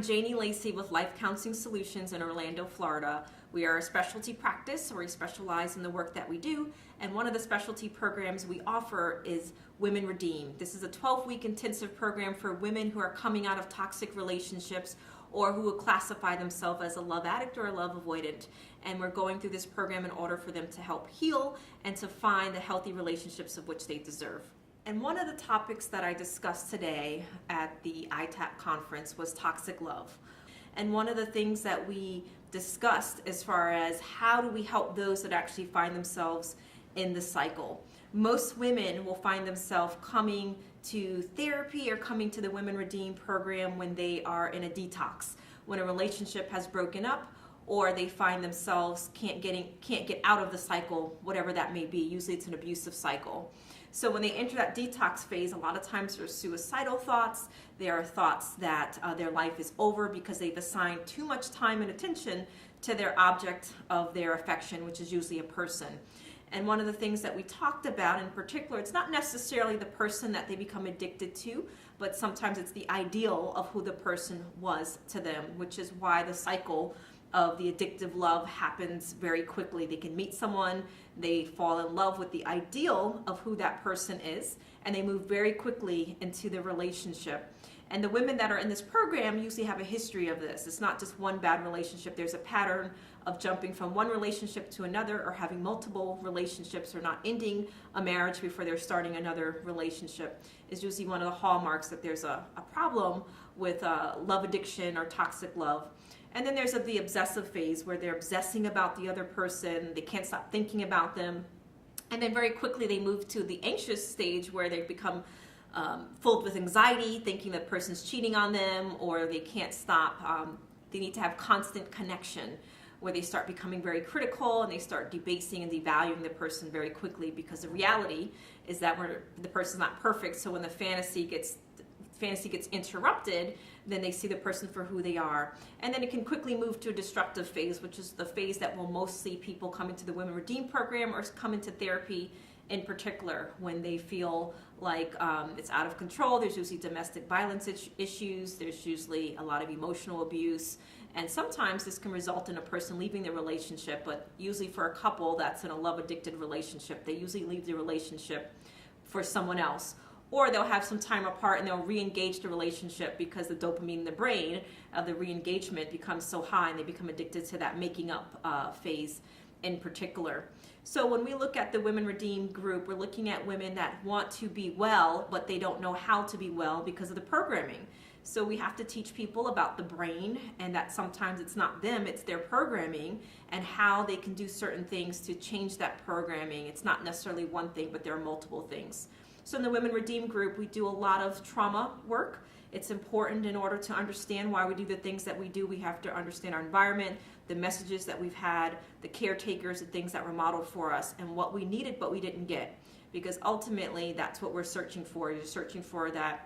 Janie Lacy with Life Counseling Solutions in Orlando, Florida. We are a specialty practice, so we specialize in the work that we do, and one of the specialty programs we offer is Women Redeem. This is a 12-week intensive program for women who are coming out of toxic relationships or who would classify themselves as a love addict or a love avoidant. And we're going through this program in order for them to help heal and to find the healthy relationships of which they deserve. And one of the topics that I discussed today at the ITAP conference was toxic love. And one of the things that we discussed as far as how do we help those that actually find themselves in the cycle. Most women will find themselves coming to therapy or coming to the Women Redeem program when they are in a detox, when a relationship has broken up, or they find themselves can't get out of the cycle, whatever that may be. Usually it's an abusive cycle. So when they enter that detox phase, a lot of times there's suicidal thoughts. There are thoughts that their life is over because they've assigned too much time and attention to their object of their affection, which is usually a person. And one of the things that we talked about in particular, it's not necessarily the person that they become addicted to, but sometimes it's the ideal of who the person was to them, which is why the cycle of the addictive love happens very quickly. They can meet someone, they fall in love with the ideal of who that person is, and they move very quickly into the relationship. And the women that are in this program usually have a history of this. It's not just one bad relationship. There's a pattern of jumping from one relationship to another, or having multiple relationships, or not ending a marriage before they're starting another relationship is usually one of the hallmarks that there's a problem with love addiction or toxic love. And then there's the obsessive phase where they're obsessing about the other person. They can't stop thinking about them. And then very quickly they move to the anxious stage where they become filled with anxiety, thinking that person's cheating on them, or they can't stop. They need to have constant connection, where they start becoming very critical and they start debasing and devaluing the person very quickly, because the reality is that the person's not perfect. So when the fantasy gets interrupted, then they see the person for who they are. And then it can quickly move to a destructive phase, which is the phase that will most see people come into the Women Redeem program or come into therapy in particular, when they feel like it's out of control. There's usually domestic violence issues, there's usually a lot of emotional abuse, and sometimes this can result in a person leaving the relationship, but usually for a couple that's in a love-addicted relationship, they usually leave the relationship for someone else. Or they'll have some time apart and they'll re-engage the relationship because the dopamine in the brain of the re-engagement becomes so high and they become addicted to that making up phase in particular. So when we look at the Women Redeem group, we're looking at women that want to be well, but they don't know how to be well because of the programming. So we have to teach people about the brain, and that sometimes it's not them, it's their programming, and how they can do certain things to change that programming. It's not necessarily one thing, but there are multiple things. So in the Women Redeem group, we do a lot of trauma work. It's important in order to understand why we do the things that we do. We have to understand our environment, the messages that we've had, the caretakers, the things that were modeled for us, and what we needed but we didn't get. Because ultimately, that's what we're searching for. You're searching for that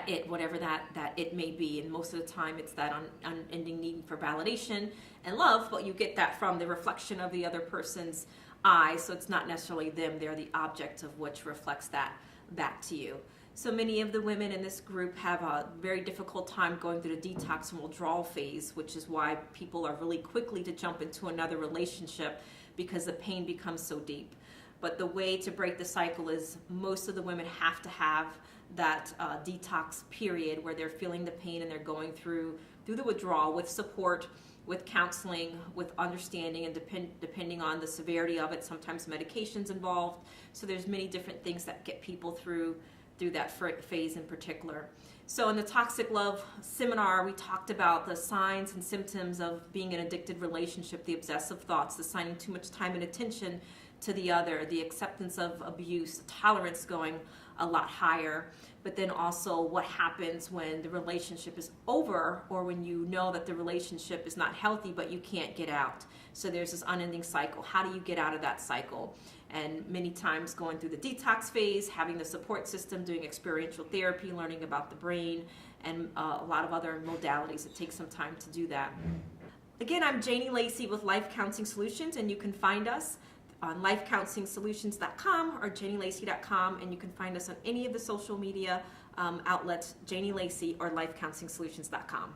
it, whatever that it may be. And most of the time, it's that unending need for validation and love, but you get that from the reflection of the other person's eyes. So it's not necessarily them. They're the object of which reflects that back to you. So many of the women in this group have a very difficult time going through the detox and withdrawal phase, which is why people are really quickly to jump into another relationship because the pain becomes so deep. But the way to break the cycle is most of the women have to have that detox period where they're feeling the pain and they're going through the withdrawal with support, with counseling, with understanding, and depending on the severity of it, sometimes medication's involved. So there's many different things that get people through that phase in particular. So in the Toxic Love seminar, we talked about the signs and symptoms of being in an addicted relationship, the obsessive thoughts, assigning too much time and attention to the other, the acceptance of abuse, tolerance going a lot higher, but then also what happens when the relationship is over, or when you know that the relationship is not healthy but you can't get out. So there's this unending cycle. How do you get out of that cycle? And many times going through the detox phase, having the support system, doing experiential therapy, learning about the brain, and a lot of other modalities. It takes some time to do that. Again, I'm Janie Lacy with Life Counseling Solutions, and you can find us on lifecounselingsolutions.com or janielacy.com, and you can find us on any of the social media outlets, Janie Lacy or lifecounselingsolutions.com.